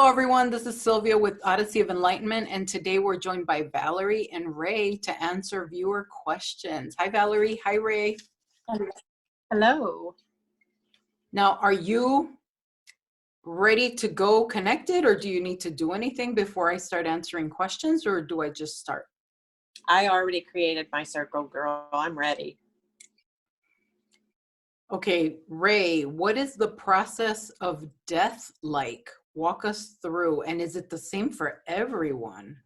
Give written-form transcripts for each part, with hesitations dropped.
everyone. This is Sylvia with Odyssey of Enlightenment, and today we're joined by Valerie and Ray to answer viewer questions. Hi, Valerie. Hi, Ray. Hello. Now, are you ready to go connected, or do you need to do anything before I start answering questions, or do I just start? I already created my circle, girl. I'm ready. Okay, Ray, what is the process of death like? Walk us through, and is it the same for everyone?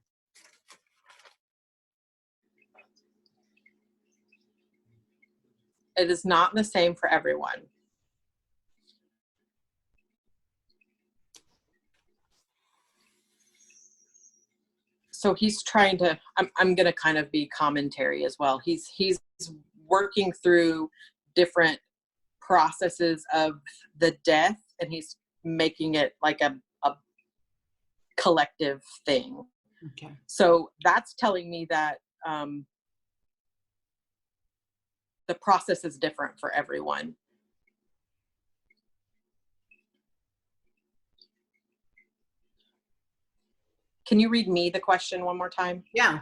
It is not the same for everyone. So he's trying to, I'm going to kind of be commentary as well. He's working through different processes of the death, and he's making it like a collective thing. Okay. So that's telling me that the process is different for everyone. Can you read me the question one more time? Yeah.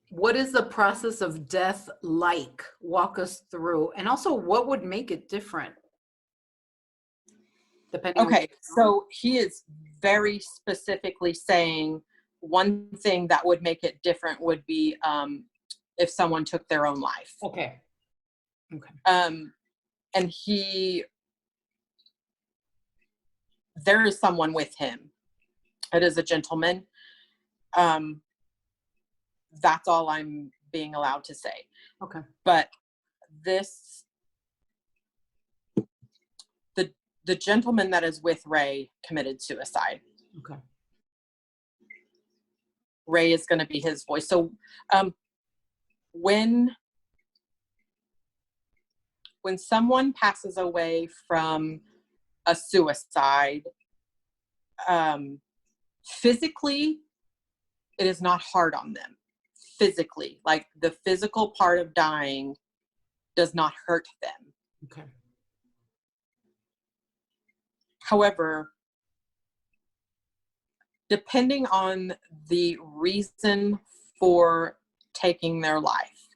What is the process of death like? Walk us through. And also, what would make it different? Depending Okay, so he is very specifically saying one thing that would make it different would be if someone took their own life. Okay. Okay. And there is someone with him. It is a gentleman. That's all I'm being allowed to say. Okay. But the gentleman that is with Ray committed suicide. Okay. Ray is going to be his voice. So when someone passes away from a suicide, physically, it is not hard on them. Physically, like the physical part of dying does not hurt them. Okay. However, depending on the reason for taking their life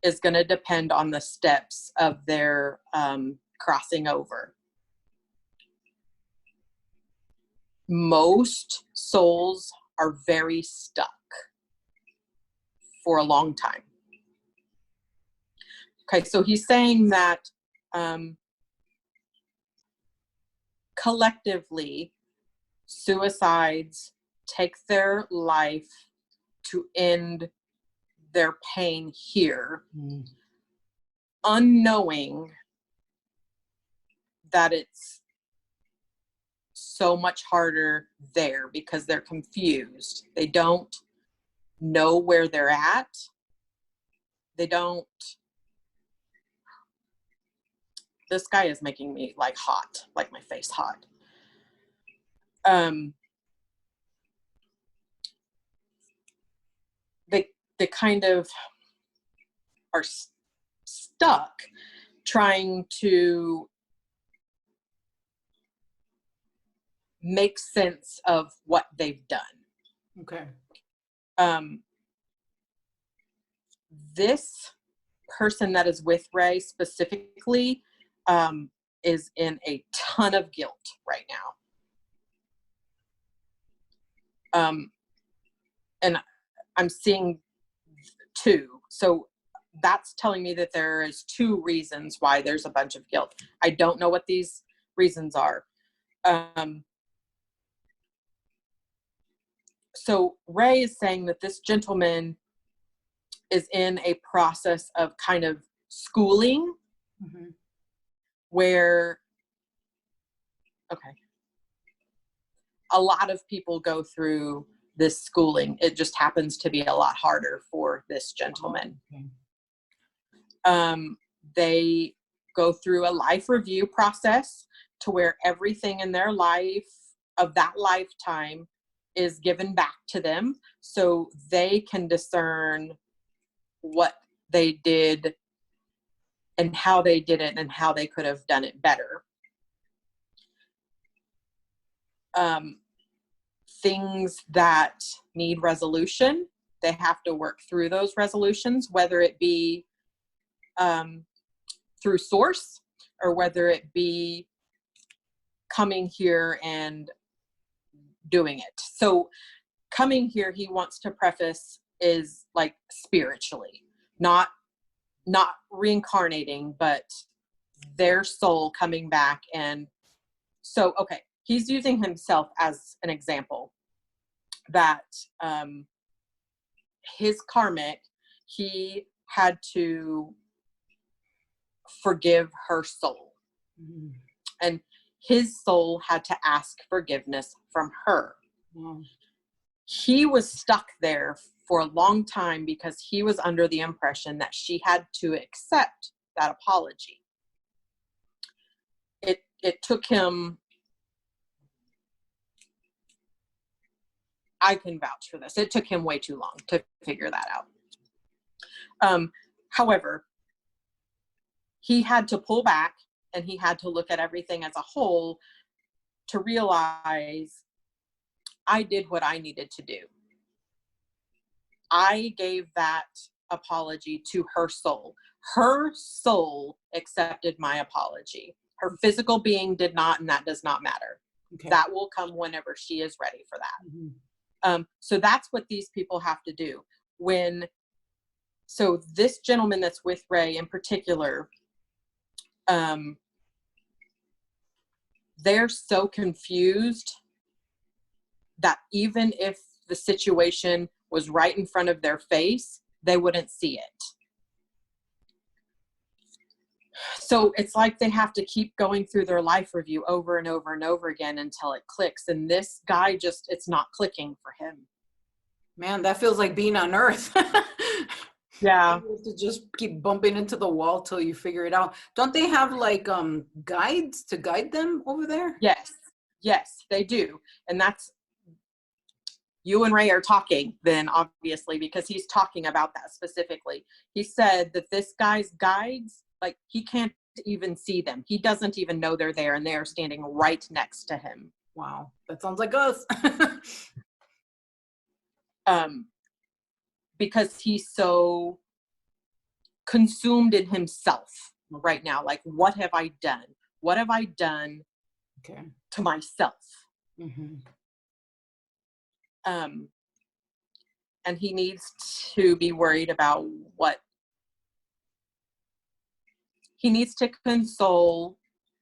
is going to depend on the steps of their crossing over. Most souls are very stuck for a long time. Okay, so he's saying that collectively, suicides take their life to end their pain here, unknowing that it's so much harder there because they're confused. They don't know where they're at. This guy is making me like hot, like my face hot. They kind of are stuck trying to make sense of what they've done. Okay. This person that is with Ray specifically is in a ton of guilt right now. And I'm seeing two. So that's telling me that there is two reasons why there's a bunch of guilt. I don't know what these reasons are. So Ray is saying that this gentleman is in a process of kind of schooling, where, okay, a lot of people go through this schooling. It just happens to be a lot harder for this gentleman. They go through a life review process to where everything in their life of that lifetime is given back to them so they can discern what they did and how they did it and how they could have done it better. things that need resolution, they have to work through those resolutions, whether it be through source or whether it be coming here and doing it. So coming here, he wants to preface, is like spiritually, not reincarnating, but their soul coming back. And so, okay, he's using himself as an example that his karmic, he had to forgive her soul. Mm. And his soul had to ask forgiveness from her. Wow. He was stuck there for a long time because he was under the impression that she had to accept that apology. It took him, I can vouch for this, it took him way too long to figure that out. However, he had to pull back and he had to look at everything as a whole to realize, I did what I needed to do. I gave that apology to her soul. Her soul accepted my apology. Her physical being did not, and that does not matter. Okay. That will come whenever she is ready for that. Mm-hmm. So that's what these people have to do. So this gentleman that's with Ray in particular, they're so confused that even if the situation was right in front of their face, they wouldn't see it. So it's like they have to keep going through their life review over and over and over again until it clicks. And this guy it's not clicking for him. Man, that feels like being on Earth. Yeah. You have to just keep bumping into the wall till you figure it out. Don't they have like guides to guide them over there? Yes, they do. And that's, you and Ray are talking then, obviously, because he's talking about that specifically. He said that this guy's guides, like, he can't even see them. He doesn't even know they're there, and they are standing right next to him. Wow, that sounds like us. Because he's so consumed in himself right now. Like, what have I done? What have I done to myself? Mm-hmm. And he needs to be worried about he needs to console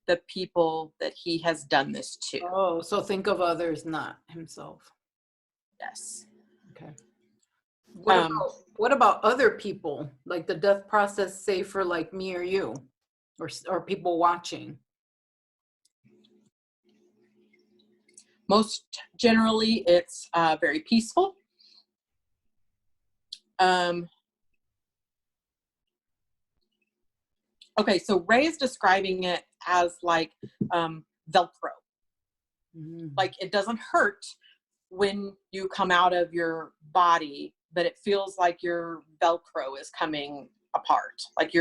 the people that he has done this to. Oh, so think of others, not himself. Yes. Okay. What about other people? Like the death process, say for like me or you, or people watching? Most generally, it's very peaceful. Okay, so Ray is describing it as like Velcro. Mm-hmm. Like, it doesn't hurt when you come out of your body, but it feels like your Velcro is coming apart. Like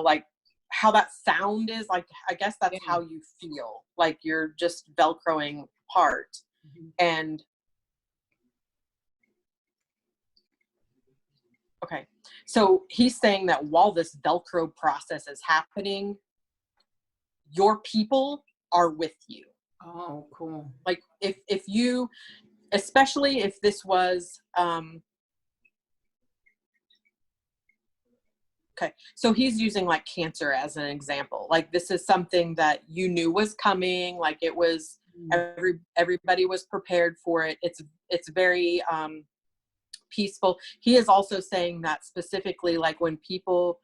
like how that sound is, like, I guess that's how you feel. Like you're just Velcroing apart. Mm-hmm. And okay, so he's saying that while this Velcro process is happening, your people are with you. Oh, cool. Like if you, especially if this was, okay, so he's using like cancer as an example. Like, this is something that you knew was coming. Like, it was, everybody was prepared for it. It's very peaceful. He is also saying that specifically, like, when people,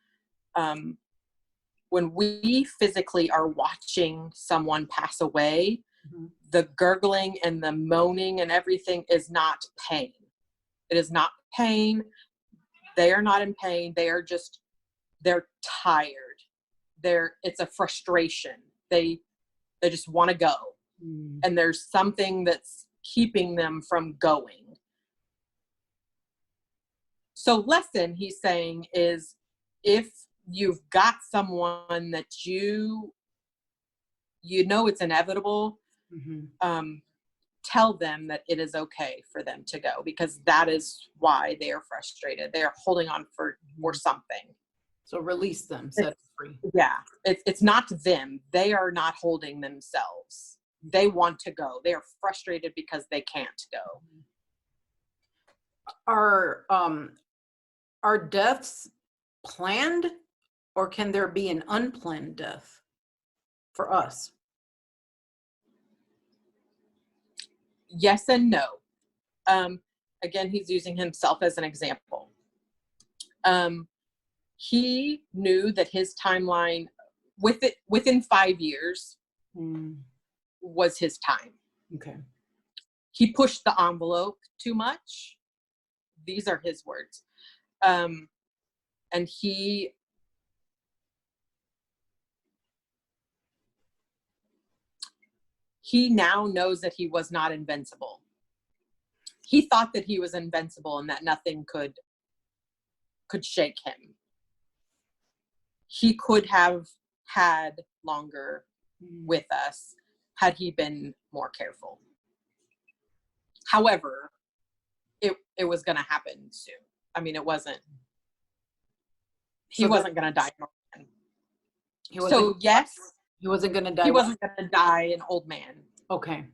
when we physically are watching someone pass away, mm-hmm. the gurgling and the moaning and everything is not pain. It is not pain. They are not in pain. They're tired. It's a frustration. They just want to go. Mm. And there's something that's keeping them from going. So lesson, he's saying, is if you've got someone that you know it's inevitable, mm-hmm. tell them that it is okay for them to go, because that is why they are frustrated. They are holding on for something. So release them, set it free. Yeah, it's not them. They are not holding themselves. They want to go. They are frustrated because they can't go. Are deaths planned, or can there be an unplanned death for us? Yes and no. Again, he's using himself as an example. He knew that his timeline within 5 years was his time. Okay. He pushed the envelope too much. These are his words. And he now knows that he was not invincible. He thought that he was invincible and that nothing could shake him. He could have had longer with us had he been more careful. However, it was going to happen soon. I mean, he wasn't going to die. So yes, he wasn't going to die. He wasn't going to die an old man. Okay.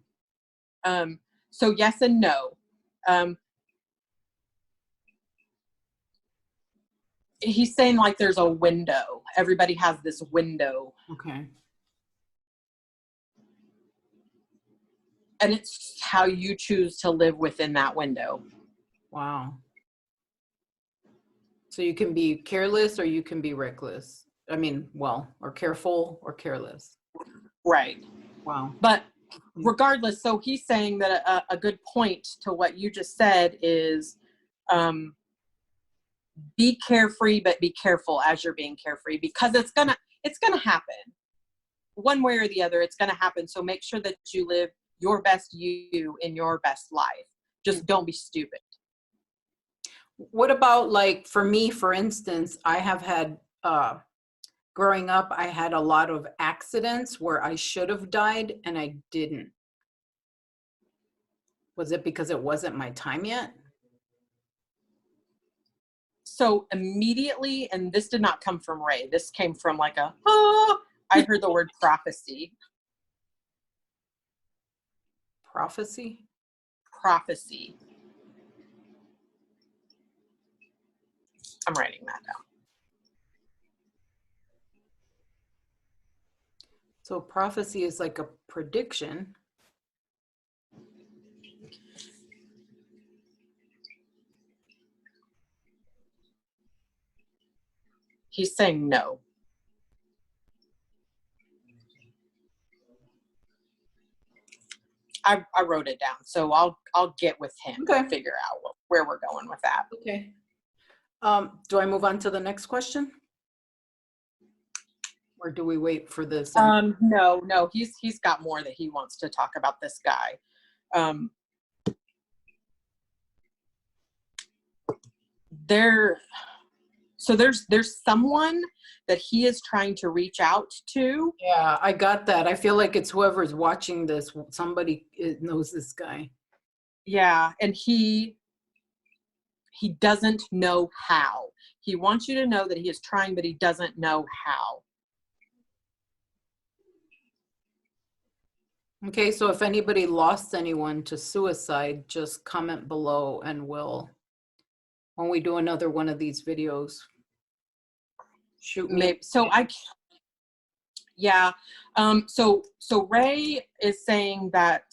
So yes and no. He's saying like there's a window. Everybody has this window. Okay. And it's how you choose to live within that window. Wow. So you can be careless or you can be reckless. I mean, or careful or careless. Right. Wow. But regardless, so he's saying that a good point to what you just said is be carefree, but be careful as you're being carefree, because it's gonna happen. One way or the other, it's gonna happen. So make sure that you live your best you in your best life. Just don't be stupid. What about, like, for me, for instance, I have had, growing up, I had a lot of accidents where I should have died and I didn't. Was it because it wasn't my time yet? So immediately, and this did not come from Ray, this came from like I heard the word prophecy. Prophecy? Prophecy. I'm writing that down. So prophecy is like a prediction. He's saying no. I wrote it down, so I'll get with him and figure out where we're going with that. Okay. Do I move on to the next question? Or do we wait for this? No, he's got more that he wants to talk about this guy. There's someone that he is trying to reach out to. Yeah, I got that. I feel like it's whoever's watching this, somebody knows this guy. Yeah, and he doesn't know how. He wants you to know that he is trying, but he doesn't know how. Okay, so if anybody lost anyone to suicide, just comment below and when we do another one of these videos, shoot me. Maybe, so Ray is saying that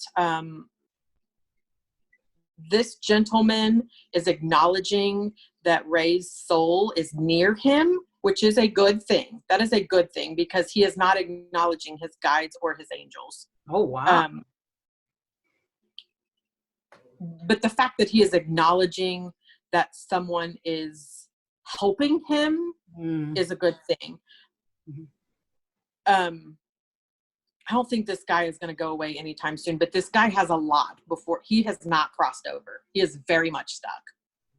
this gentleman is acknowledging that Ray's soul is near him, which is a good thing. That is a good thing, because he is not acknowledging his guides or his angels. Oh, wow. But the fact that he is acknowledging that someone is helping him is a good thing. I don't think this guy is going to go away anytime soon, but this guy has a lot before. He has not crossed over. He is very much stuck.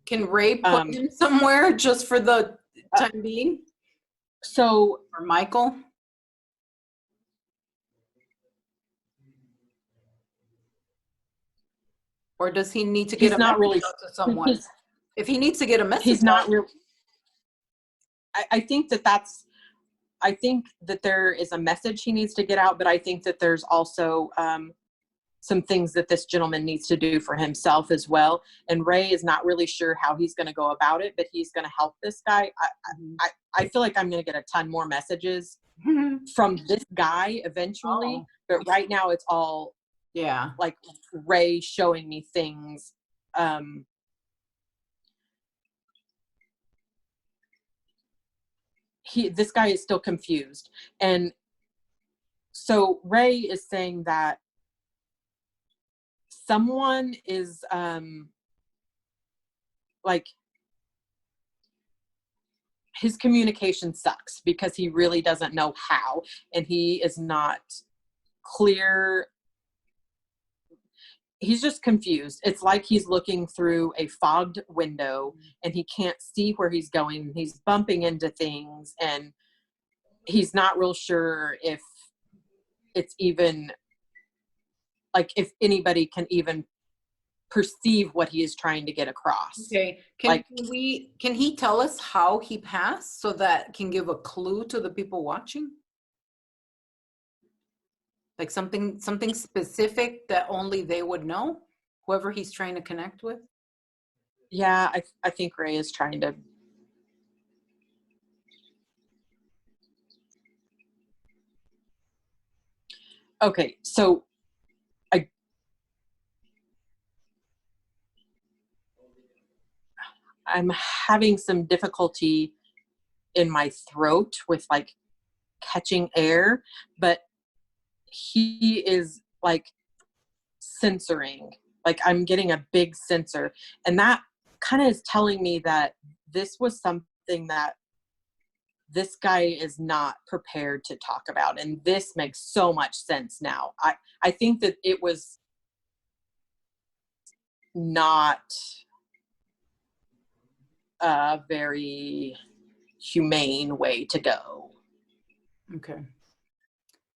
Can Ray put him somewhere just for the time being? So, or Michael? Or does he need to get He's a not message really, out to someone? If he needs to get a message he's not out, real. I think that there is a message he needs to get out, but I think that there's also some things that this gentleman needs to do for himself as well. And Ray is not really sure how he's going to go about it, but he's going to help this guy. I feel like I'm going to get a ton more messages from this guy eventually, oh, but right now it's all yeah. like Ray showing me things. This guy is still confused. And so Ray is saying that someone is like, his communication sucks because he really doesn't know how, and he is not clear. He's just confused. It's like he's looking through a fogged window and he can't see where he's going. He's bumping into things and he's not real sure if it's even like if anybody can even perceive what he is trying to get across. Okay. Can he tell us how he passed so that can give a clue to the people watching? Like something specific that only they would know, whoever he's trying to connect with? Yeah, I think Ray is trying to. Okay, so I'm having some difficulty in my throat with like catching air, but he is like censoring. Like I'm getting a big censor, and that kind of is telling me that this was something that this guy is not prepared to talk about, and this makes so much sense now. I think that it was not a very humane way to go, Okay.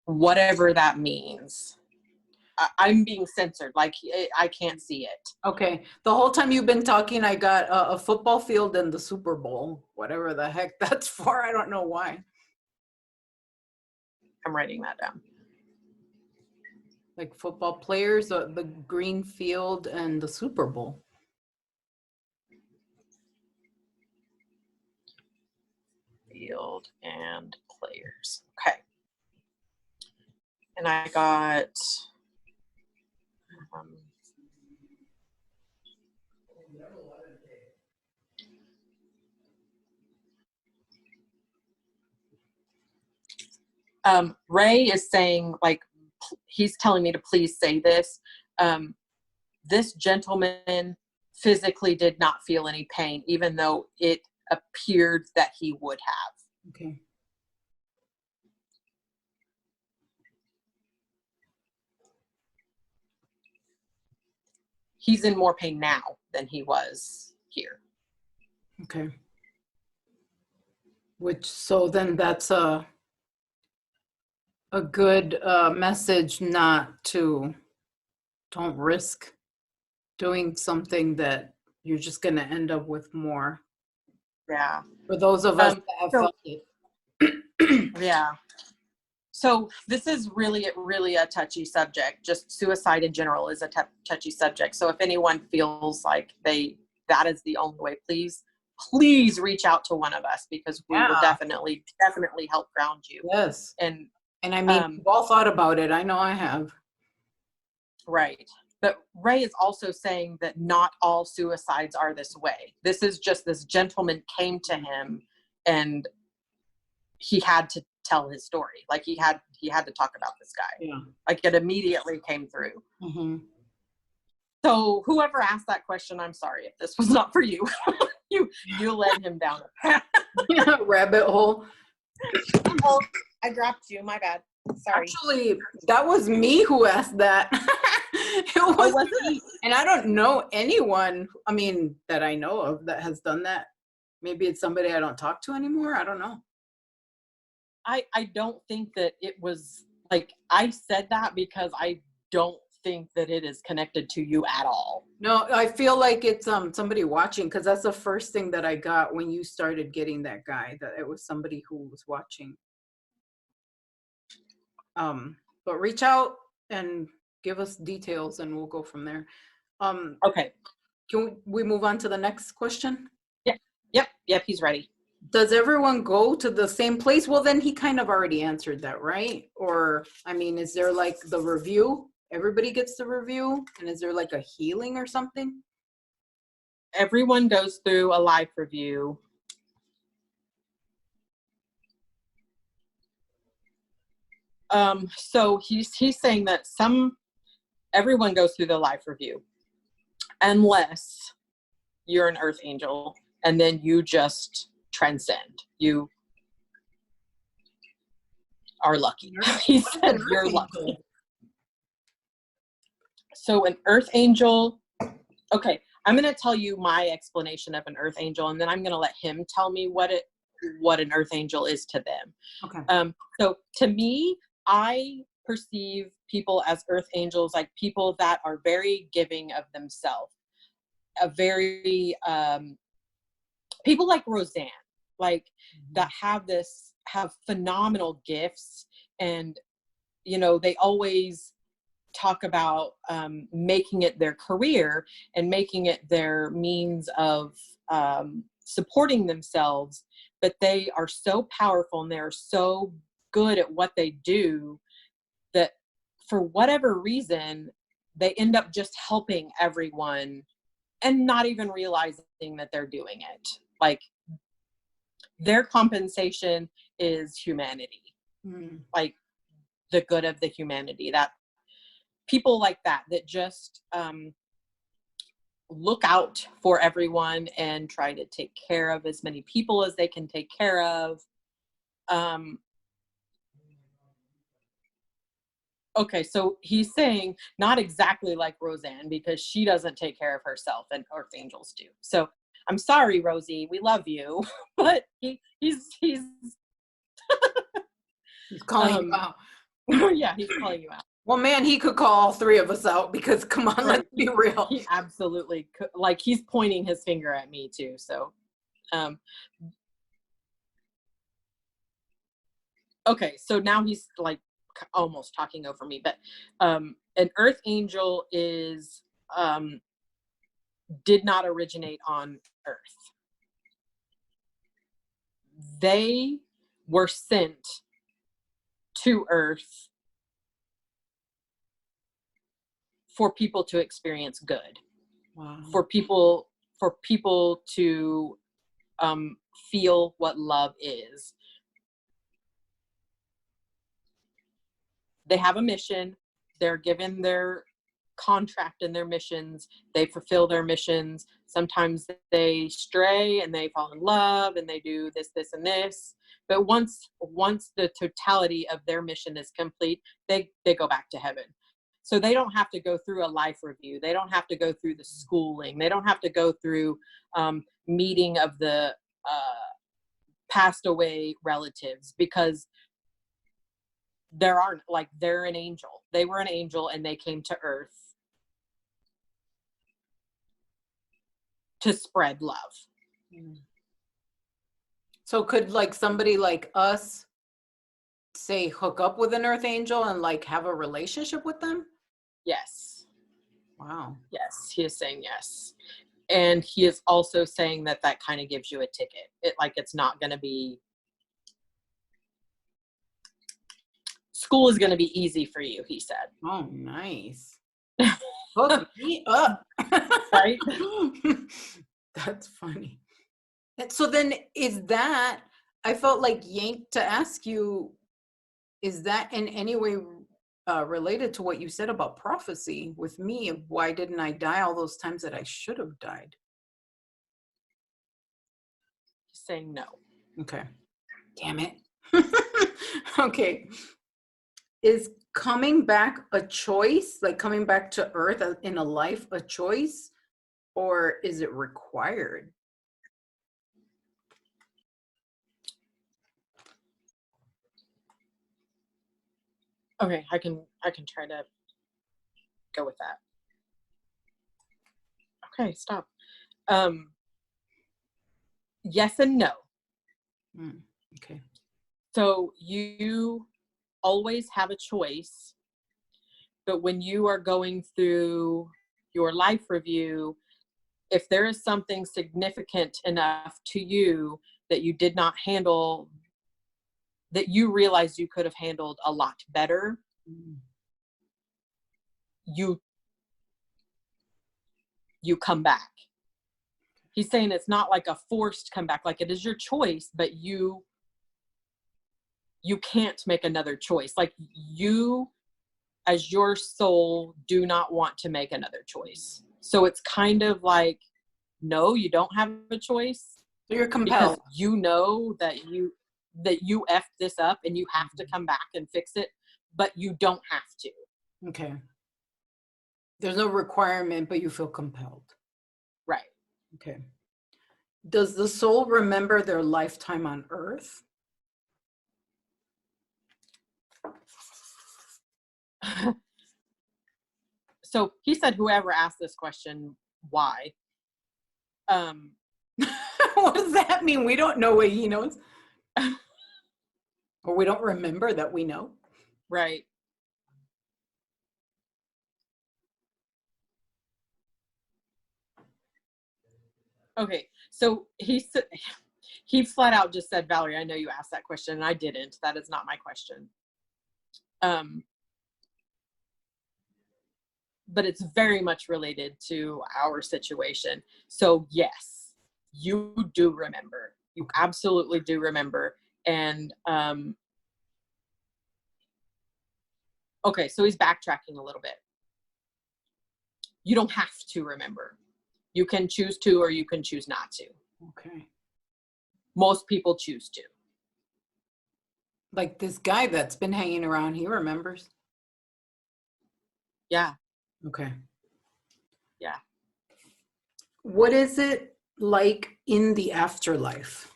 whatever that means. I'm being censored, like I can't see it. Okay. The whole time you've been talking, I got a football field and the Super Bowl, whatever the heck that's for. I don't know why. I'm writing that down. Like football players, the green field and the Super Bowl. Field and players. Okay. And I got Ray is saying, like, he's telling me to please say this. This gentleman physically did not feel any pain, even though it appeared that he would have. Okay. He's in more pain now than he was here. Okay. So then that's a good message not to, don't risk doing something that you're just going to end up with more. Yeah. For those of us that have felt it. Yeah. So this is really a touchy subject. Just suicide in general is a touchy subject. So if anyone feels like that is the only way, please reach out to one of us, because we will definitely help ground you. Yes. And I mean, we've all thought about it. I know I have. Right. But Ray is also saying that not all suicides are this way. This is just, this gentleman came to him and he had to tell his story. Like he had to talk about this guy. Yeah. Like it immediately came through. Mm-hmm. So whoever asked that question, I'm sorry if this was not for you. you led him down a rabbit hole. Oh, I dropped you. My bad. Sorry. Actually, that was me who asked that. It was me. And I don't know anyone, I mean, that I know of that has done that. Maybe it's somebody I don't talk to anymore. I don't know. I don't think that it was like, I said that because I don't think that it is connected to you at all. No, I feel like it's somebody watching, because that's the first thing that I got when you started getting that guy, that it was somebody who was watching. But reach out and give us details and we'll go from there. Okay. Can we move on to the next question? Yep, he's ready. Does everyone go to the same place? Well, then he kind of already answered that, right? Or, I mean, is there like the review? Everybody gets the review? And is there like a healing or something? Everyone goes through a life review. So he's saying that everyone goes through the life review, unless you're an earth angel and then you just transcend. You are lucky. He said you're lucky. So an earth angel, okay, I'm going to tell you my explanation of an earth angel, and then I'm going to let him tell me what an earth angel is to them. Okay. So to me, I perceive people as earth angels, like people that are very giving of themselves, a very people like Roseanne, like that have phenomenal gifts, and they always talk about making it their career and making it their means of supporting themselves, but they are so powerful and they're so good at what they do that for whatever reason they end up just helping everyone and not even realizing that they're doing it. Like, their compensation is humanity, like the good of the humanity. That people like that just look out for everyone and try to take care of as many people as they can take care of. Okay, so he's saying not exactly like Roseanne, because she doesn't take care of herself and earth angels do. So I'm sorry, Rosie, we love you, but he's calling you out. Yeah, he's calling you out. Well, man, he could call all three of us out, because come on, let's be real. He absolutely could. Like, he's pointing his finger at me too. So, okay, so now he's like almost talking over me, but an earth angel did not originate on earth. They were sent to earth for people to experience good. Wow. For people to feel what love is. They have a mission. They're given their contract and their missions. They fulfill their missions. Sometimes they stray and they fall in love and they do this, and this. But once the totality of their mission is complete, they go back to heaven. So they don't have to go through a life review. They don't have to go through the schooling. They don't have to go through meeting of the passed away relatives, because they're an angel. They were an angel and they came to earth to spread love. So could like somebody like us, say, hook up with an earth angel and like have a relationship with them? Yes. Wow. Yes, he is saying yes. And he is also saying that kind of gives you a ticket. It's not going to be, school is going to be easy for you, he said. Oh, nice. Hook me up. Right? That's funny. So then I felt like yanked to ask you, is that in any way related to what you said about prophecy with me? Why didn't I die all those times that I should have died? Saying no. Okay. Damn it. Okay. Is coming back a choice? Like coming back to earth in a life a choice? Or is it required? Okay, I can try to go with that. Okay, stop. Yes and no. Okay. So you always have a choice, but when you are going through your life review, if there is something significant enough to you that you did not handle, that you realize you could have handled a lot better, you come back. He's saying it's not like a forced comeback, like it is your choice, but you can't make another choice. Like you, as your soul, do not want to make another choice. So it's kind of like, no, you don't have a choice. So you're compelled. Because you know that you effed this up and you have to come back and fix it, but you don't have to. Okay. There's no requirement, but you feel compelled. Right. Okay. Does the soul remember their lifetime on Earth? So he said, whoever asked this question, why? What does that mean? We don't know what he knows. Or we don't remember that we know. Right. Okay. So he flat out just said, Valerie, I know you asked that question, and I didn't. That is not my question. But it's very much related to our situation. So yes, you do remember. You absolutely do remember. And okay, so he's backtracking a little bit. You don't have to remember. You can choose to, or you can choose not to. Okay. Most people choose to. Like this guy that's been hanging around, he remembers. Yeah. Okay. Yeah. What is it like in the afterlife?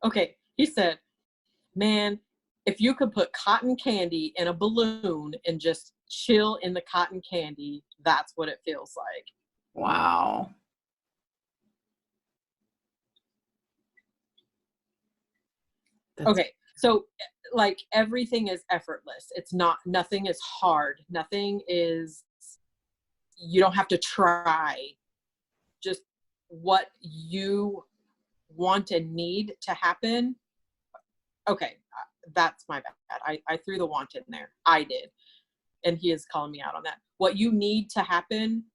Okay. He said, man, if you could put cotton candy in a balloon and just chill in the cotton candy, that's what it feels like. Wow. Okay. So like everything is effortless. It's not, nothing is hard. Nothing is, you don't have to try. Just what you want and need to happen. Okay. That's my bad. I threw the want in there. I did. And he is calling me out on that. What you need to happen,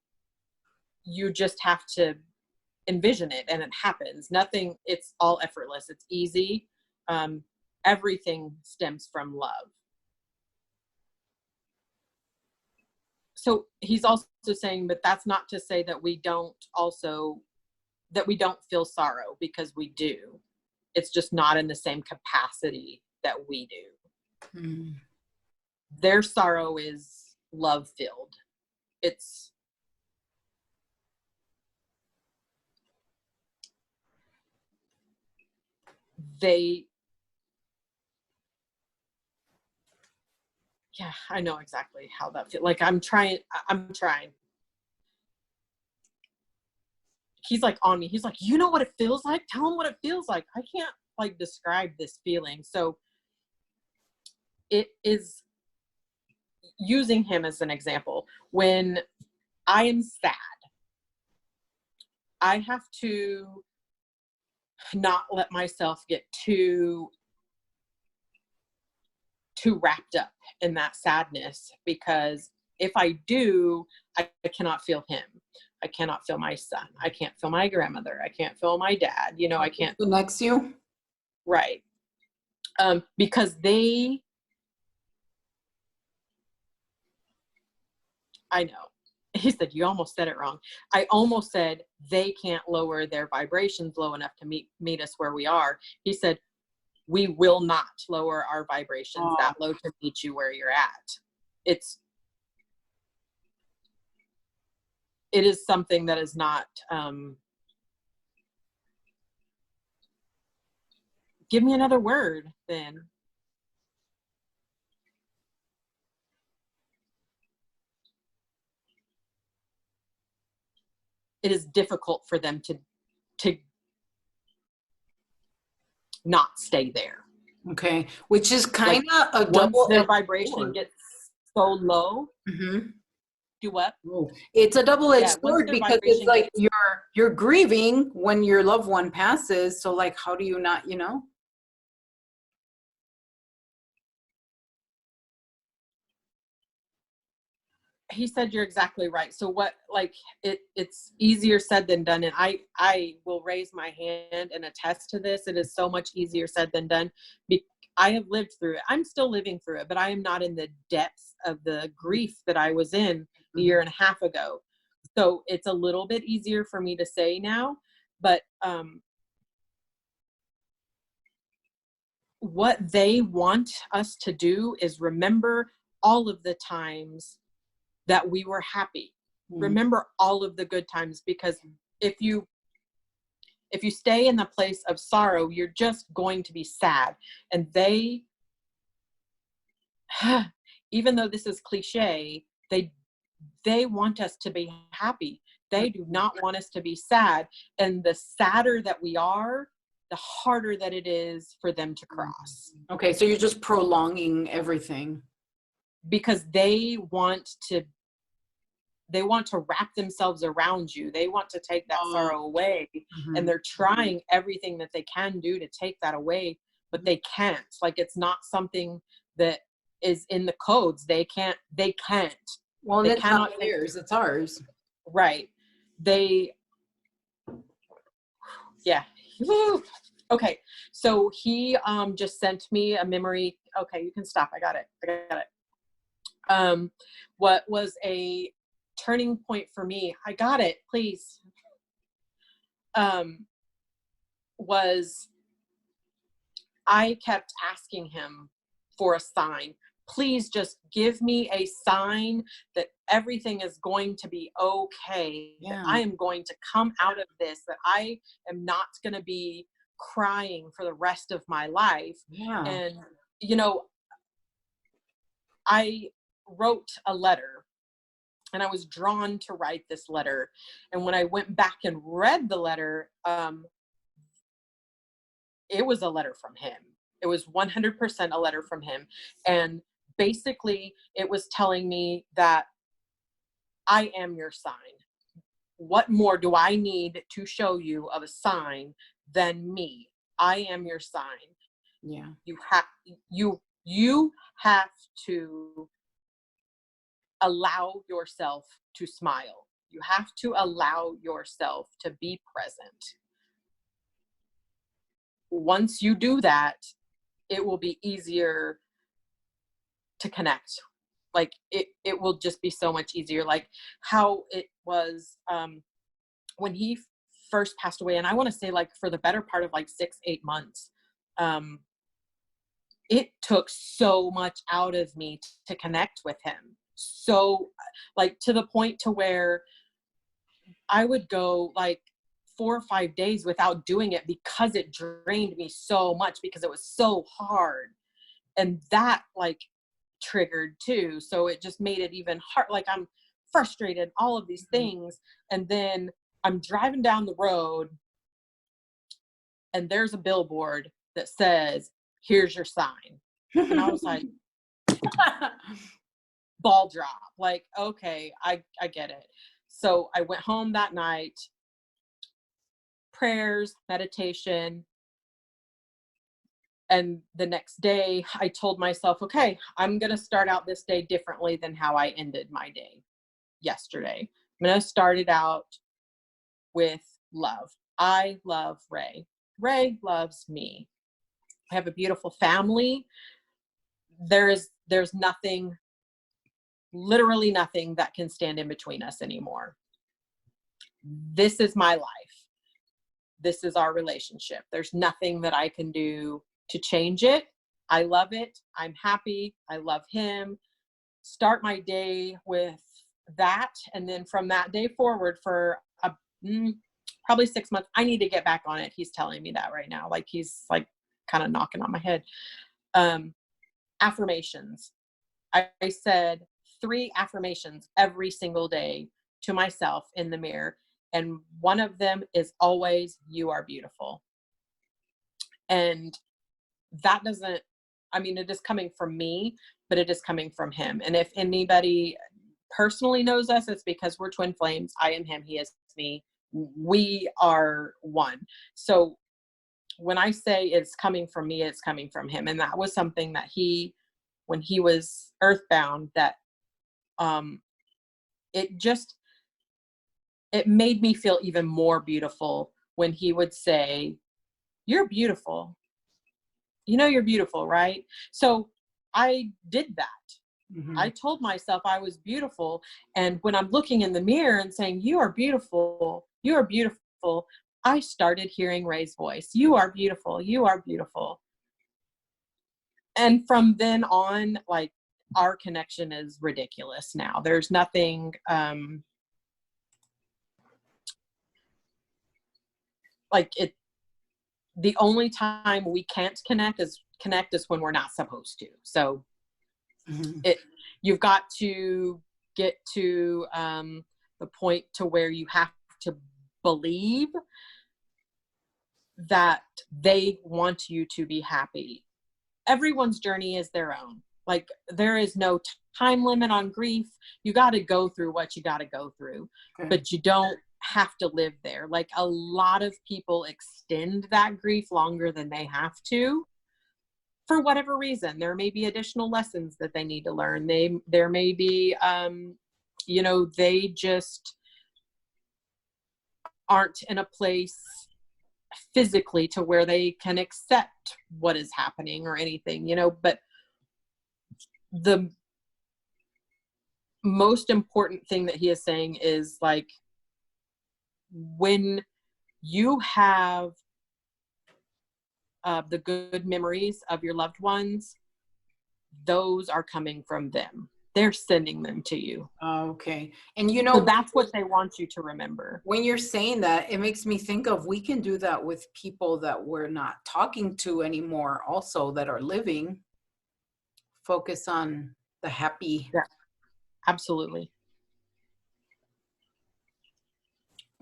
you just have to envision it and it happens. Nothing, it's all effortless. It's easy. Everything stems from love. So he's also saying, but that's not to say that we don't feel sorrow, because we do. It's just not in the same capacity that we do. Mm. Their sorrow is love filled. It's yeah, I know exactly how that feels. Like I'm trying. He's like on me. He's like, you know what it feels like? Tell him what it feels like. I can't like describe this feeling. So it is, using him as an example. When I am sad, I have to not let myself get too wrapped up in that sadness, because if I do, I cannot feel him. I cannot feel my son. I can't feel my grandmother. I can't feel my dad. You know, I can't. Connects you? Right. Because I know. He said, you almost said it wrong. I almost said they can't lower their vibrations low enough to meet us where we are. He said, we will not lower our vibrations that low to meet you where you're at. It is something that is not, give me another word then. it is difficult for them to not stay there. Okay. Which is Like kind of a once their double-edged vibration sword. gets so low, Mm-hmm. do what? Oh, it's a double-edged Yeah, once sword their because it's vibration like gets, you're grieving when your loved one passes. So like, how do you not, you know? he said you're exactly right. So what, like, it's easier said than done, and I will raise my hand and attest to this. It is so much easier said than done. I have lived through it. I'm still living through it, but I am not in the depths of the grief that I was in a year and a half ago. So it's a little bit easier for me to say now, but what they want us to do is remember all of the times that we were happy. Remember all of the good times, because if you stay in the place of sorrow, you're just going to be sad. And they, even though this is cliche, they want us to be happy. They do not want us to be sad. And the sadder that we are, the harder that it is for them to cross. Okay, so you're just prolonging everything. Because they want to wrap themselves around you. They want to take that sorrow away. And they're trying everything that they can do to take that away, but they can't. Like, it's not something that is in the codes. They can't. Well, They it's cannot not theirs, it's ours. Right. Yeah. Okay. So he just sent me a memory. Okay, you can stop. I got it. What was a turning point for me, I got it, please, was I kept asking him for a sign. Please just give me a sign that everything is going to be okay, that I am going to come out of this, that I am not going to be crying for the rest of my life. Yeah. And, you know, I wrote a letter, and I was drawn to write this letter. And when I went back and read the letter, it was a letter from him. It was 100% a letter from him. And basically, it was telling me that I am your sign. What more do I need to show you of a sign than me? I am your sign. Yeah. You have to allow yourself to smile. You have to allow yourself to be present. Once you do that, it will be easier to connect. Like it will just be so much easier. Like how it was when he first passed away, and I want to say, like, for the better part of like 6-8 months, it took so much out of me to connect with him. So, like, to the point to where I would go like 4 or 5 days without doing it because it drained me so much, because it was so hard. And that, like, triggered too. So it just made it even hard. Like, I'm frustrated, all of these things. And then I'm driving down the road, and there's a billboard that says, "Here's your sign." And I was like, ball drop. Like, okay, I get it. So I went home that night, prayers, meditation. And the next day I told myself, okay, I'm going to start out this day differently than how I ended my day yesterday. I'm going to start it out with love. I love Ray. Ray loves me. I have a beautiful family. There's nothing, literally nothing, that can stand in between us anymore. This is my life. This is our relationship. There's nothing that I can do to change it. I love it. I'm happy. I love him. Start my day with that. And then from that day forward for probably 6 months, I need to get back on it. He's telling me that right now. Like, he's like kind of knocking on my head. Affirmations. I said 3 affirmations every single day to myself in the mirror. And one of them is always, you are beautiful. And that doesn't, I mean, it is coming from me, but it is coming from him. And if anybody personally knows us, it's because we're twin flames. I am him, he is me. We are one. So when I say it's coming from me, it's coming from him. And that was something that when he was earthbound, that it made me feel even more beautiful when he would say, you're beautiful. You know, you're beautiful, right? So I did that. Mm-hmm. I told myself I was beautiful. And when I'm looking in the mirror and saying, you are beautiful, I started hearing Ray's voice. You are beautiful. You are beautiful. And from then on, like, our connection is ridiculous now. There's nothing, the only time we can't connect is when we're not supposed to. So you've got to get to the point to where you have to believe that they want you to be happy. Everyone's journey is their own. Like, there is no time limit on grief. You got to go through what you got to go through, but you don't have to live there. Like, a lot of people extend that grief longer than they have to for whatever reason. There may be additional lessons that they need to learn. There may be, they just aren't in a place physically to where they can accept what is happening or anything, but the most important thing that he is saying is, like, when you have the good memories of your loved ones, those are coming from them. They're sending them to you. Okay. And so that's what they want you to remember. When you're saying that, it makes me think of, we can do that with people that we're not talking to anymore also, that are living. Focus on the happy. Yeah, absolutely.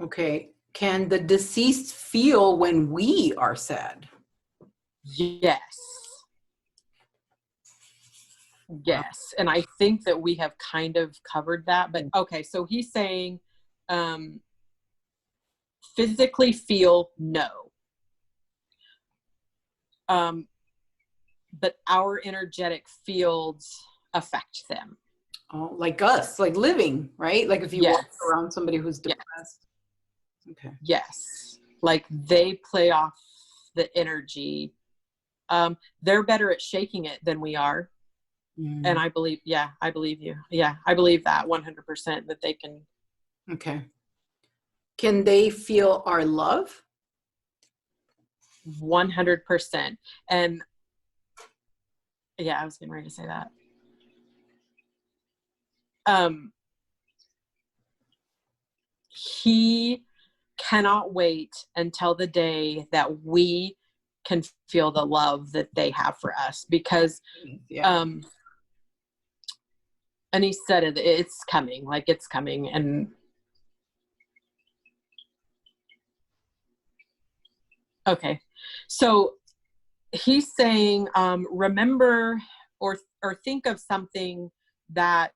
Okay. Can the deceased feel when we are sad? Yes. Yes. And I think that we have kind of covered that, but okay. So he's saying, physically feel, no. But our energetic fields affect them. Oh, like us, like living, right? Like if you walk around somebody who's depressed. Okay. Yes. Like, they play off the energy. They're better at shaking it than we are. And I believe you. Yeah, I believe that 100% that they can. Okay. Can they feel our love? 100%. And yeah, I was getting ready to say that. He cannot wait until the day that we can feel the love that they have for us, because and he said it's coming, like, it's coming. And okay, so he's saying, remember or think of something that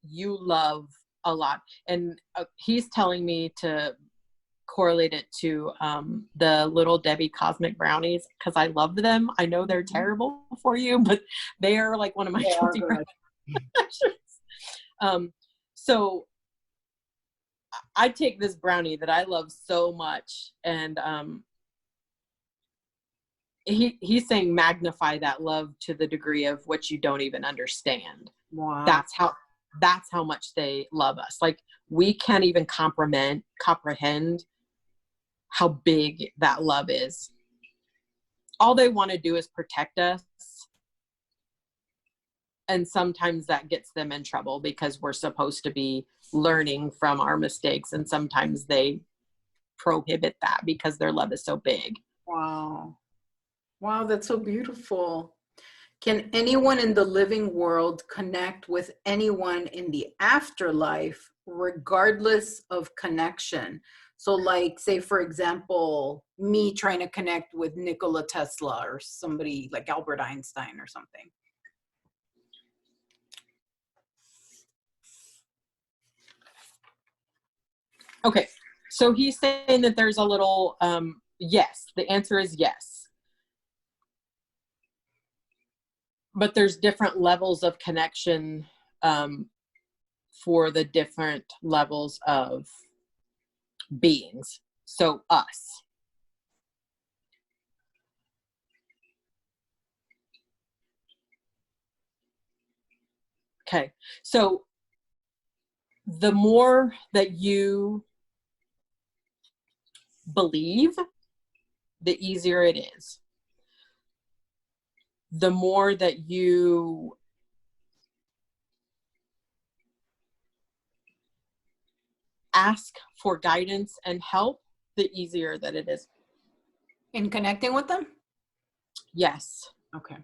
you love a lot. And he's telling me to correlate it to the Little Debbie cosmic brownies, because I love them. I know they're terrible for you, but they are like one of my guilty pleasures. So I take this brownie that I love so much, and he's saying magnify that love to the degree of which you don't even understand. Wow. That's how much they love us. Like, we can't even comprehend how big that love is. All they want to do is protect us. And sometimes that gets them in trouble, because we're supposed to be learning from our mistakes. And sometimes they prohibit that because their love is so big. Wow. Wow, that's so beautiful. Can anyone in the living world connect with anyone in the afterlife, regardless of connection? So like, say for example, me trying to connect with Nikola Tesla or somebody like Albert Einstein or something. Okay, so he's saying that there's a little, yes, the answer is yes. But there's different levels of connection for the different levels of beings. So us. Okay, so the more that you believe, the easier it is. The more that you ask for guidance and help, the easier that it is. In connecting with them? Yes. Okay.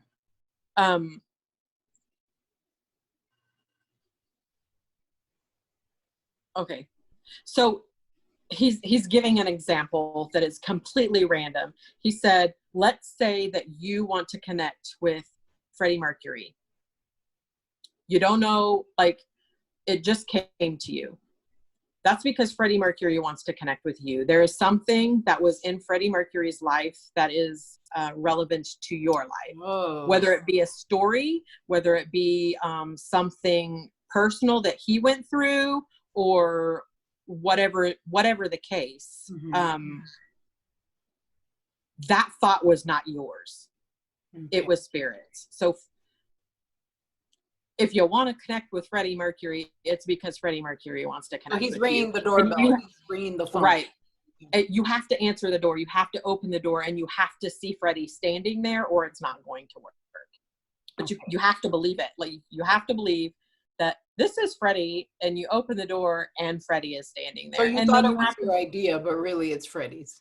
Okay. So he's giving an example that is completely random. He said, let's say that you want to connect with Freddie Mercury. You don't know, like, it just came to you. That's because Freddie Mercury wants to connect with you. There is something that was in Freddie Mercury's life that is relevant to your life. Whoa. Whether it be a story, whether it be something personal that he went through, or whatever the case. Mm-hmm. That thought was not yours. Okay. It was Spirit's. So if you want to connect with Freddie Mercury, it's because Freddie Mercury wants to connect with you. He's ringing the doorbell. He's ringing the phone. Right. You have to answer the door. You have to open the door, and you have to see Freddie standing there, or it's not going to work. But Okay. you have to believe it. Like, you have to believe that this is Freddie, and you open the door and Freddie is standing there. So you and thought then it was your idea, but really it's Freddie's.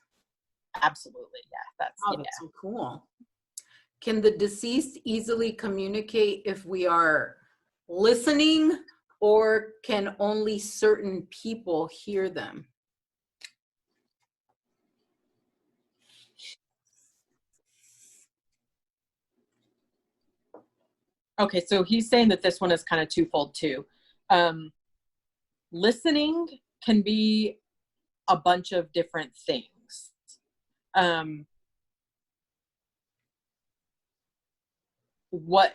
Absolutely. Yeah. That's so cool. Can the deceased easily communicate if we are listening, or can only certain people hear them? Okay, so he's saying that this one is kind of twofold too. Listening can be a bunch of different things. What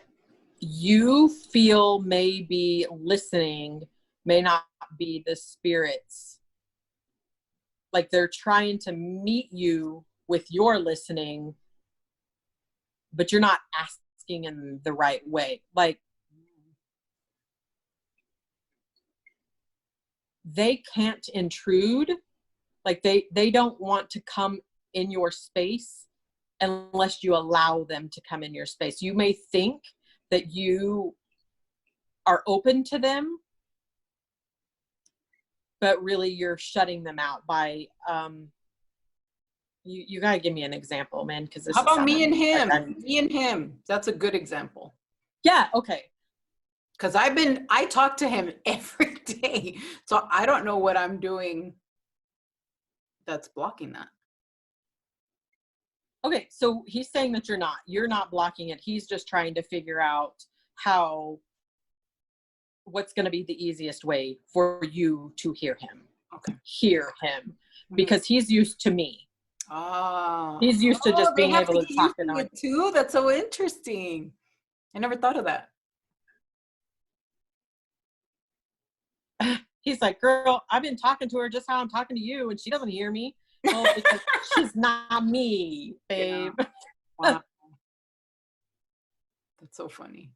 you feel may be listening may not be the spirits. Like, they're trying to meet you with your listening, but you're not asking in the right way. Like, they can't intrude. Like, they don't want to come in your space unless you allow them to come in your space. You may think that you are open to them, but really you're shutting them out by you gotta give me an example, man, because this How is about me and him? like Me and him. That's a good example. Yeah, okay. Because I talk to him every day. So I don't know what I'm doing that's blocking that. Okay, so he's saying that you're not blocking it. He's just trying to figure out what's going to be the easiest way for you to hear him. Okay. Hear him, because he's used to me. Oh. He's used to just being able to talk to it too. That's so interesting. I never thought of that. He's like, girl, I've been talking to her just how I'm talking to you, and she doesn't hear me. Well, because she's not me, babe. Yeah. Wow. That's so funny.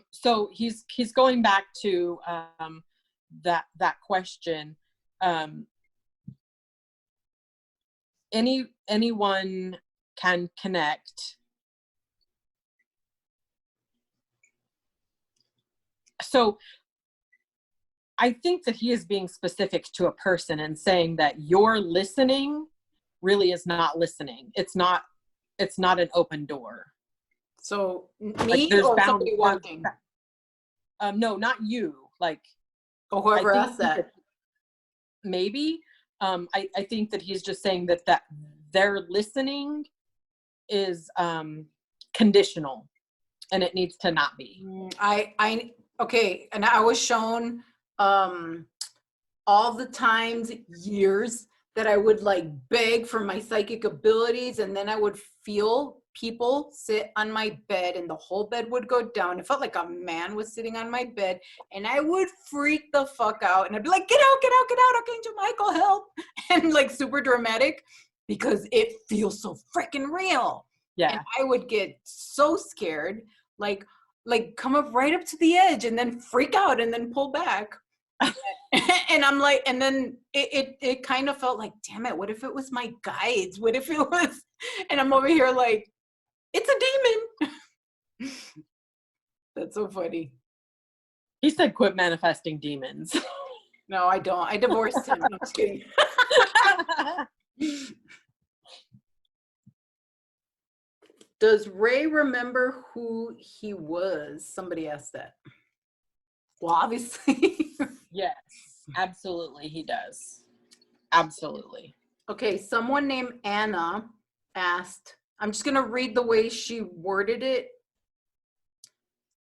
So he's going back to that question. Anyone can connect. So I think that he is being specific to a person and saying that your listening really is not listening. It's not an open door. So me, like, or somebody walking? No, not you. Like, or whoever asked that. Maybe, I think that he's just saying that their listening is conditional, and it needs to not be. Okay, and I was shown all the times, years that I would like beg for my psychic abilities, and then I would feel people sit on my bed and the whole bed would go down. It felt like a man was sitting on my bed, and I would freak the fuck out, and I'd be like, get out, get out, get out, Archangel Michael, help. And like super dramatic because it feels so freaking real. Yeah. And I would get so scared, like come up right up to the edge and then freak out and then pull back. And I'm like, and then it kind of felt like, damn it, what if it was my guides? What if it was, and I'm over here like, it's a demon. That's so funny. He said, quit manifesting demons. No, I don't. I divorced him. No, I'm just kidding. Does Ray remember who he was? Somebody asked that. Well, obviously. Yes, absolutely he does. Absolutely. Okay, someone named Anna asked, I'm just going to read the way she worded it.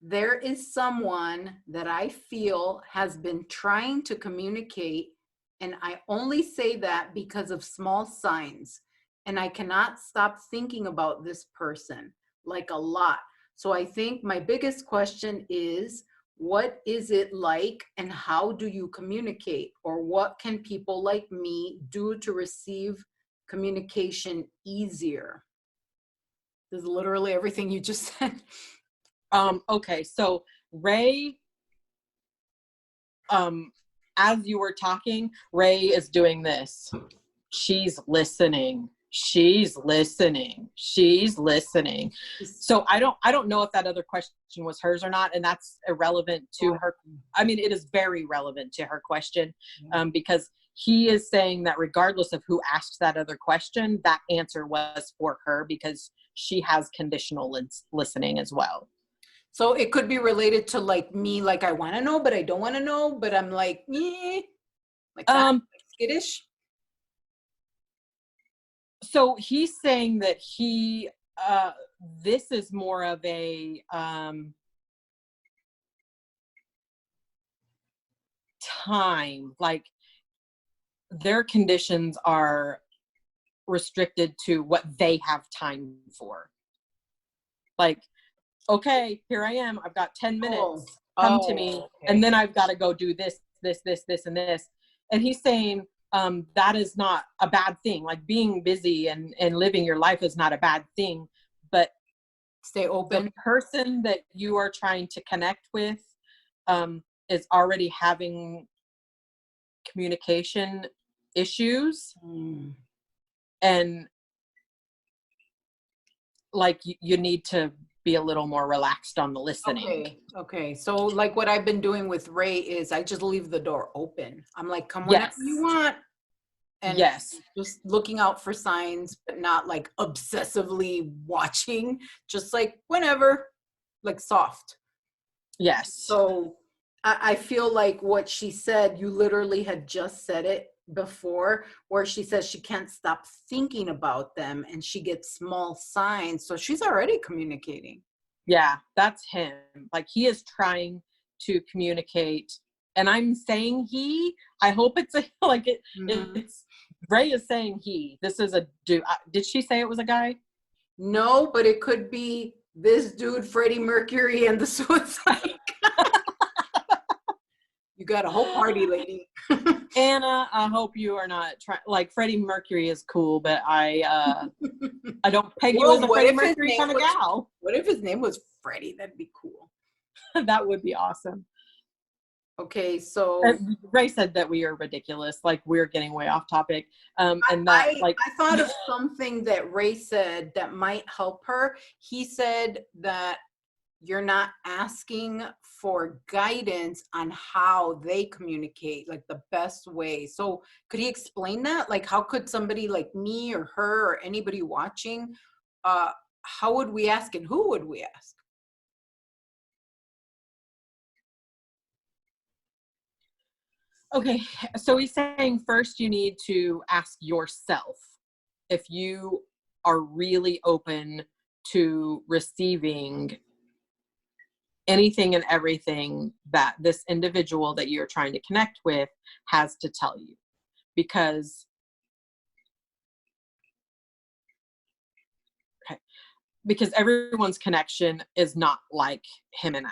There is someone that I feel has been trying to communicate, and I only say that because of small signs, and I cannot stop thinking about this person, like a lot. So I think my biggest question is, what is it like and how do you communicate? Or what can people like me do to receive communication easier? This is literally everything you just said. Okay, so Ray, as you were talking, Ray is doing this. She's listening. She's listening. She's listening. So I don't know if that other question was hers or not, and that's irrelevant to her. I mean, it is very relevant to her question, because he is saying that regardless of who asked that other question, that answer was for her because she has conditional listening as well. So it could be related to like me, like I want to know, but I don't want to know, but I'm like, like that, like skittish. So he's saying that this is more of a time, like their conditions are restricted to what they have time for. Like, okay, here I am. I've got 10 minutes. Come to me. Okay. And then I've got to go do this, and this. And he's saying that is not a bad thing. Like being busy and living your life is not a bad thing. But stay open. The person that you are trying to connect with is already having communication issues. And like you need to be a little more relaxed on the listening. Okay. So like what I've been doing with Ray is I just leave the door open. I'm like, come whenever you want. And just looking out for signs, but not like obsessively watching, just like whenever, like soft. Yes. So I feel like what she said, you literally had just said it before, where she says she can't stop thinking about them and she gets small signs. So she's already communicating. Yeah, that's him. Like he is trying to communicate. And I'm saying he, I hope it's like it, it's Ray is saying he. This is a dude. Did she say it was a guy? No, but it could be this dude, Freddie Mercury, and the Suicide. You got a whole party, lady. Anna, I hope you are not trying. Like Freddie Mercury is cool, but I don't peg you as a Freddie Mercury kind of gal. What if his name was Freddie? That'd be cool. That would be awesome. Okay, so Ray said that we are ridiculous, like we're getting way off topic. And I thought of something that Ray said that might help her. He said that you're not asking for guidance on how they communicate, like the best way. So could he explain that? Like how could somebody like me or her or anybody watching, how would we ask and who would we ask? Okay, so he's saying first you need to ask yourself if you are really open to receiving anything and everything that this individual that you're trying to connect with has to tell you. Because everyone's connection is not like him and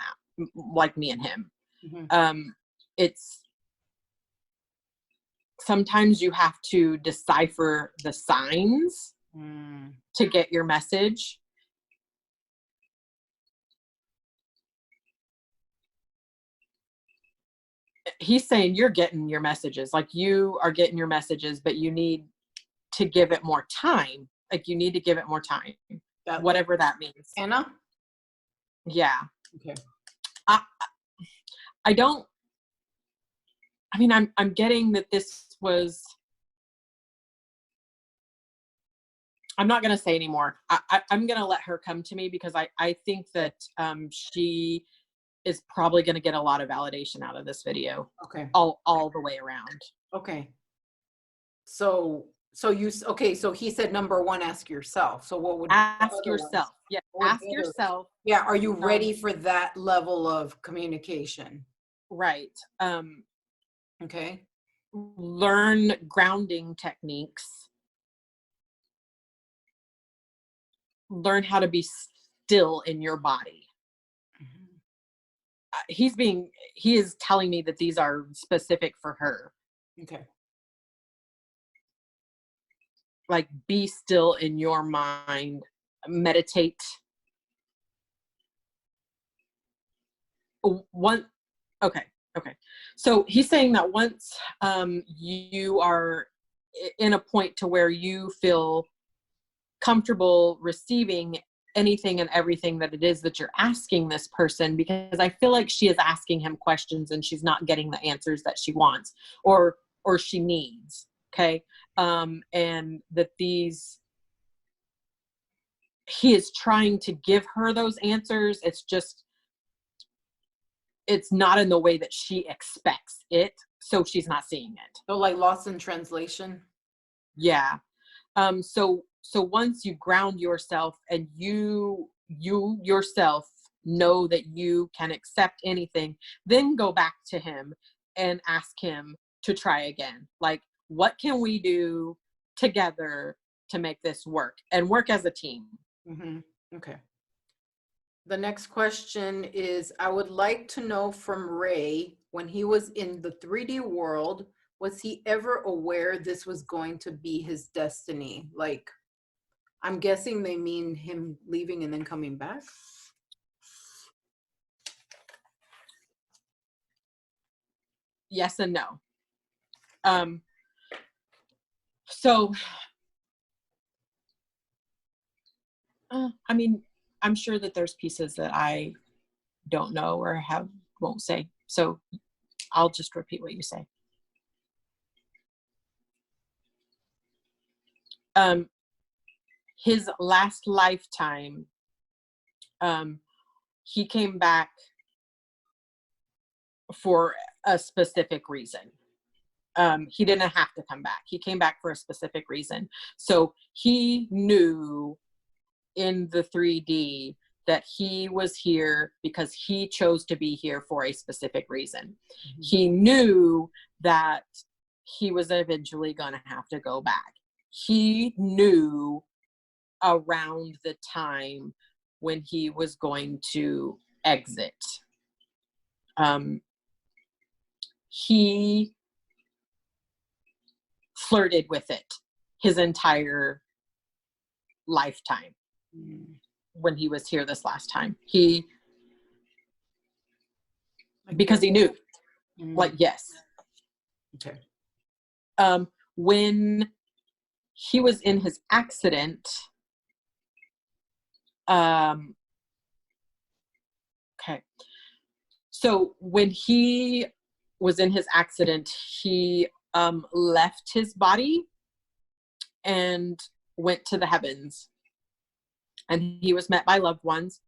like me and him. It's sometimes you have to decipher the signs to get your message. He's saying you're getting your messages, like you are getting your messages, but you need to give it more time. Like you need to give it more time, whatever that means. Anna? Yeah. Okay. I don't, I mean, I'm getting that this was, I'm not going to say anymore. I'm going to let her come to me because I think that she is probably going to get a lot of validation out of this video. Okay. All the way around. Okay. So he said number one, ask yourself. So what would ask yourself? Yeah, ask yourself. Yeah, are you ready for that level of communication? Right. Okay. Learn grounding techniques. Learn how to be still in your body. He is telling me that these are specific for her. Okay. Like, be still in your mind, meditate. Okay. So he's saying that once you are in a point to where you feel comfortable receiving anything and everything that it is that you're asking this person, because I feel like she is asking him questions and she's not getting the answers that she wants or she needs. Okay. And that he is trying to give her those answers. It's not in the way that she expects it. So she's not seeing it. So like lost in translation. Yeah. So once you ground yourself and you yourself know that you can accept anything, then go back to him and ask him to try again. Like, what can we do together to make this work and work as a team? Okay. The next question is, I would like to know from Ray, when he was in the 3D world, was he ever aware this was going to be his destiny? Like, I'm guessing they mean him leaving and then coming back. Yes and no. So, I mean, I'm sure that there's pieces that I don't know or won't say. So I'll just repeat what you say. His last lifetime, he came back for a specific reason. He didn't have to come back. He came back for a specific reason. So he knew in the 3D that he was here because he chose to be here for a specific reason. He knew that he was eventually going to have to go back. He knew around the time when he was going to exit. He flirted with it his entire lifetime. When he was here this last time, because he knew, like, yes. Okay. When he was in his accident, okay. So when he was in his accident, he left his body and went to the heavens. And he was met by loved ones.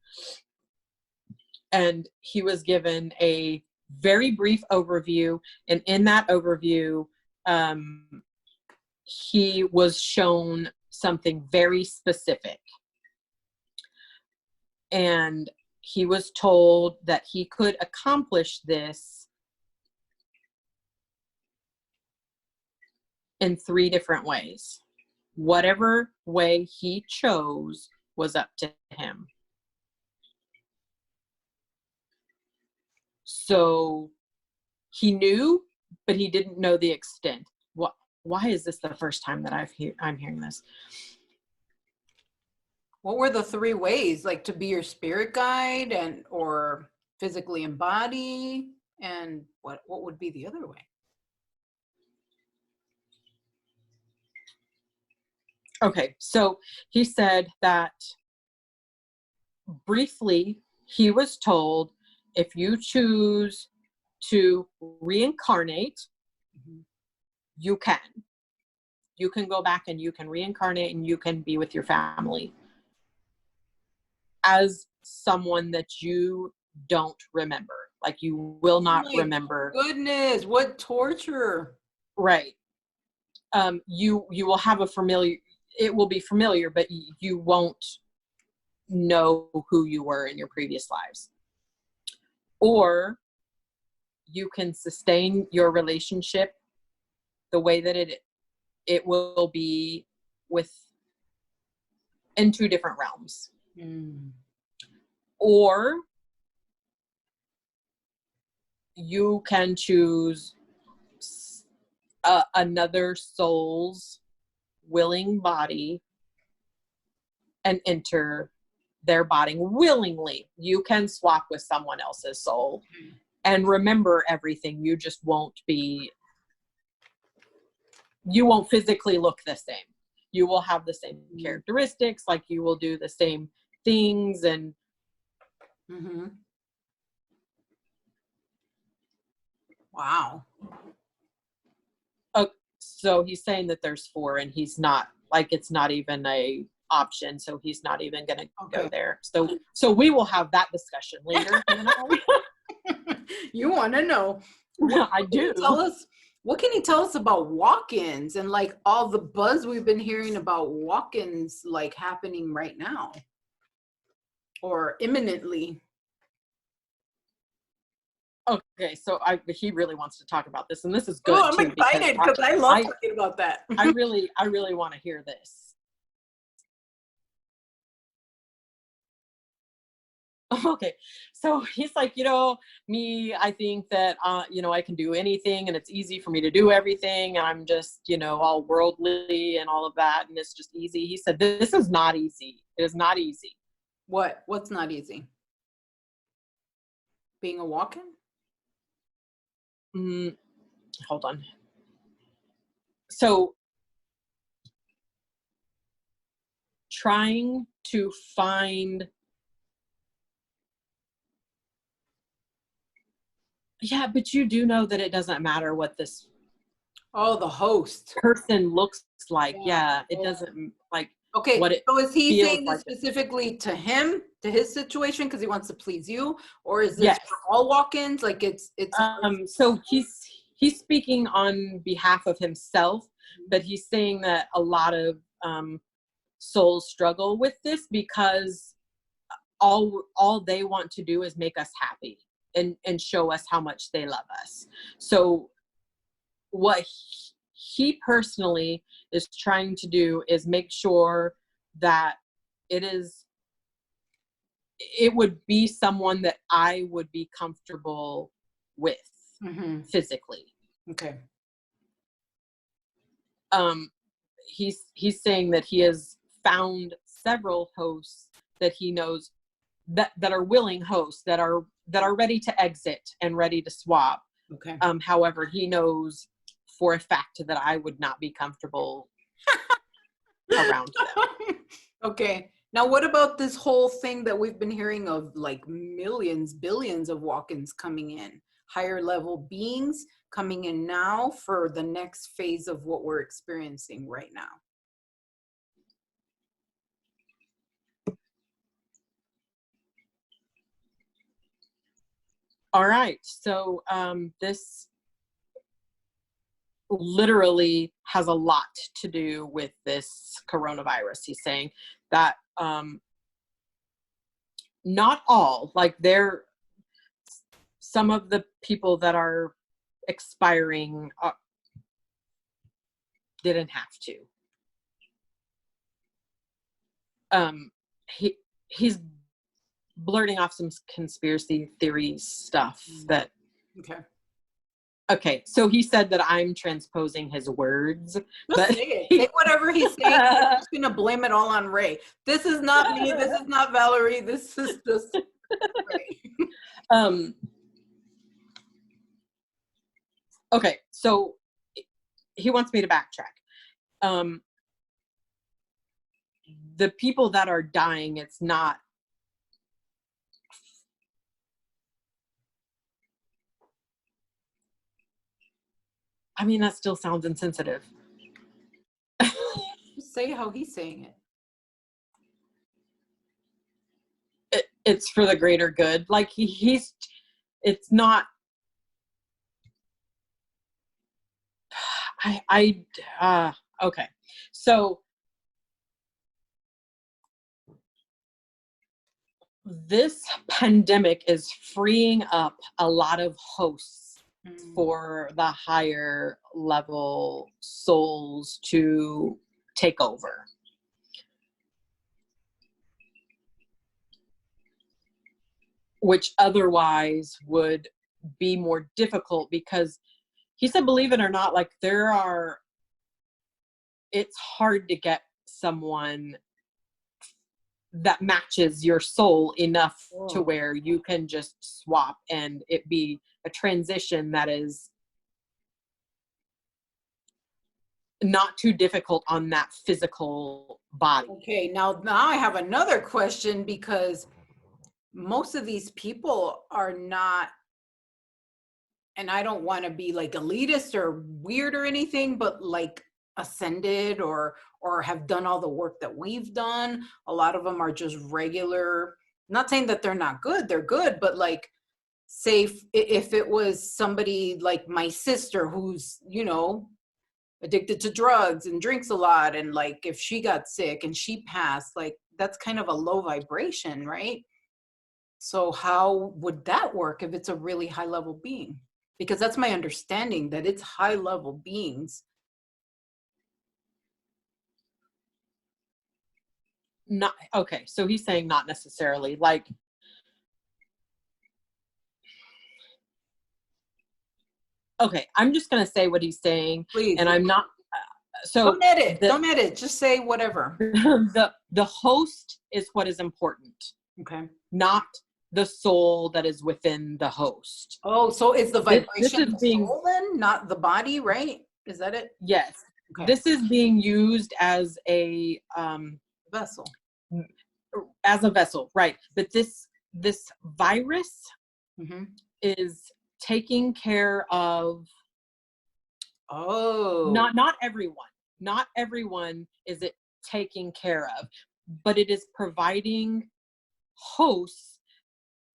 And he was given a very brief overview. And in that overview, he was shown something very specific. And he was told that he could accomplish this in 3 different ways. Whatever way he chose was up to him. So he knew, but he didn't know the extent. Why is this the first time that I'm hearing this? What were the 3 ways? Like to be your spirit guide and or physically embody, and what would be the other way? Okay, so he said that briefly he was told, if you choose to reincarnate, you can. You can go back and you can reincarnate and you can be with your family as someone that you don't remember. Like you will not remember. Goodness, what torture. Right. You will have a familiar, it will be familiar, but you won't know who you were in your previous lives. Or you can sustain your relationship the way that it will be with in 2 different realms. Or you can choose another soul's willing body and enter their body willingly. You can swap with someone else's soul and remember everything. You just won't physically look the same. You will have the same characteristics, like you will do the same things and Wow. So he's saying that there's 4 and he's not, like, it's not even a option, so he's not even going to go there. So we will have that discussion later. You want to know. I do. What can you tell us about walk-ins and like all the buzz we've been hearing about walk-ins like happening right now or imminently? Okay, so he really wants to talk about this, and this is good. Oh, I'm excited because I love talking about that. I really want to hear this. Okay, so he's like, me, I think that, I can do anything and it's easy for me to do everything. And I'm just, all worldly and all of that. And it's just easy. He said, this is not easy. It is not easy. What's not easy? Being a walk-in? Hold on. So trying to find, yeah, but you do know that it doesn't matter what this the host person looks like. Yeah, it doesn't, like, okay, what it so is he saying this like specifically to him, to his situation, because he wants to please you, or is this for all walk-ins? Like it's so he's speaking on behalf of himself, but he's saying that a lot of souls struggle with this because all they want to do is make us happy and show us how much they love us. So what he personally is trying to do is make sure that it would be someone that I would be comfortable with physically. Okay. He's saying that he has found several hosts that he knows that are willing hosts that are ready to exit and ready to swap. Okay. However, he knows for a fact that I would not be comfortable around them. Okay. Now, what about this whole thing that we've been hearing of, like millions, billions of walk-ins coming in, higher level beings coming in now for the next phase of what we're experiencing right now? All right. So this literally has a lot to do with this coronavirus. He's saying that not all, like some of the people that are expiring didn't have to. He's blurting off some conspiracy theory stuff that. Okay, so he said that I'm transposing his words. Just but say it. Say whatever he's saying. I'm just gonna blame it all on Ray. This is not me. This is not Valerie. This is just Ray. Okay, so he wants me to backtrack. The people that are dying, it's not. I mean, that still sounds insensitive. Just say how he's saying it. It's for the greater good. Like it's not. Okay. So this pandemic is freeing up a lot of hosts for the higher level souls to take over. Which otherwise would be more difficult, because he said, believe it or not, like it's hard to get someone that matches your soul enough to where you can just swap and it be a transition that is not too difficult on that physical body. Okay, now I have another question, because most of these people are not, and I don't want to be like elitist or weird or anything, but like ascended or have done all the work that we've done. A lot of them are just regular, not saying that they're not good, they're good, but like, say if it was somebody like my sister who's, addicted to drugs and drinks a lot, and like if she got sick and she passed, like that's kind of a low vibration, right? So how would that work if it's a really high level being? Because that's my understanding, that it's high level beings. Not okay, so he's saying not necessarily. Like, okay, I'm just gonna say what he's saying. Please. And I'm not so don't edit, just say whatever. The host is what is important. Okay. Not the soul that is within the host. Oh, so is the vibration the soul then, not the body, right? Is that it? Yes. Okay. This is being used as a vessel. As a vessel, right? But this virus is taking care of. Oh. Not everyone. Not everyone is it taking care of, but it is providing hosts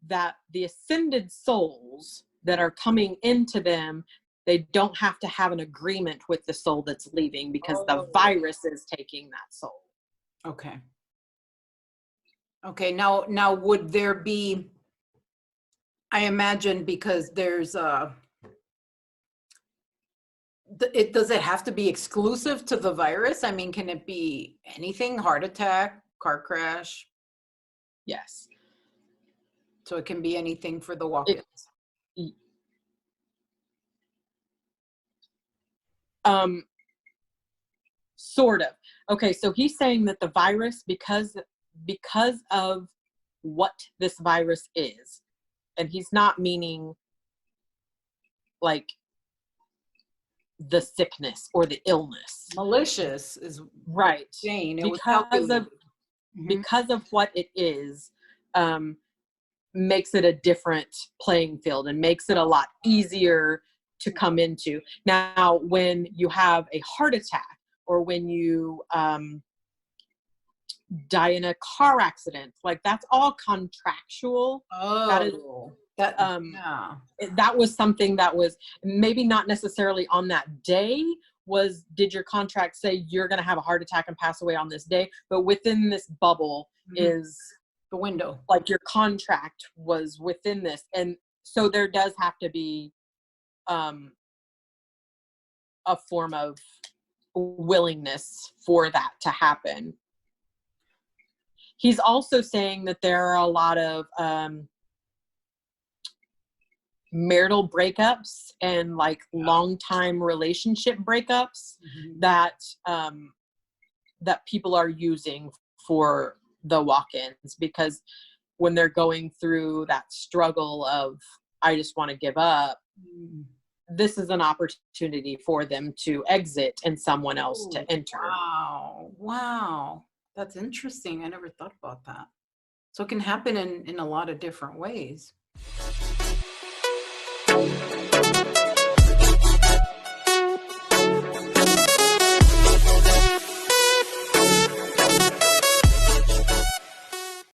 that the ascended souls that are coming into them, they don't have to have an agreement with the soul that's leaving, because the virus is taking that soul. Okay. Okay, now would there be, I imagine, because there's does it have to be exclusive to the virus? I mean, can it be anything? Heart attack, car crash? Yes. So it can be anything for the walk-ins. Sort of. Okay, so he's saying that the virus, because of what this virus is, and he's not meaning like the sickness or the illness. Malicious is right. Jane. It because of what it is, makes it a different playing field and makes it a lot easier to come into. Now, when you have a heart attack, or when you die in a car accident, like that's all contractual. Oh. That is That, yeah. That was something that was maybe not necessarily on that day. Did your contract say you're going to have a heart attack and pass away on this day? But within this bubble is the window. Like your contract was within this. And so there does have to be a form of willingness for that to happen. He's also saying that there are a lot of marital breakups and like long-time relationship breakups that that people are using for the walk-ins, because when they're going through that struggle of, I just want to give up, this is an opportunity for them to exit and someone else to enter. Wow. That's interesting. I never thought about that. So it can happen in a lot of different ways.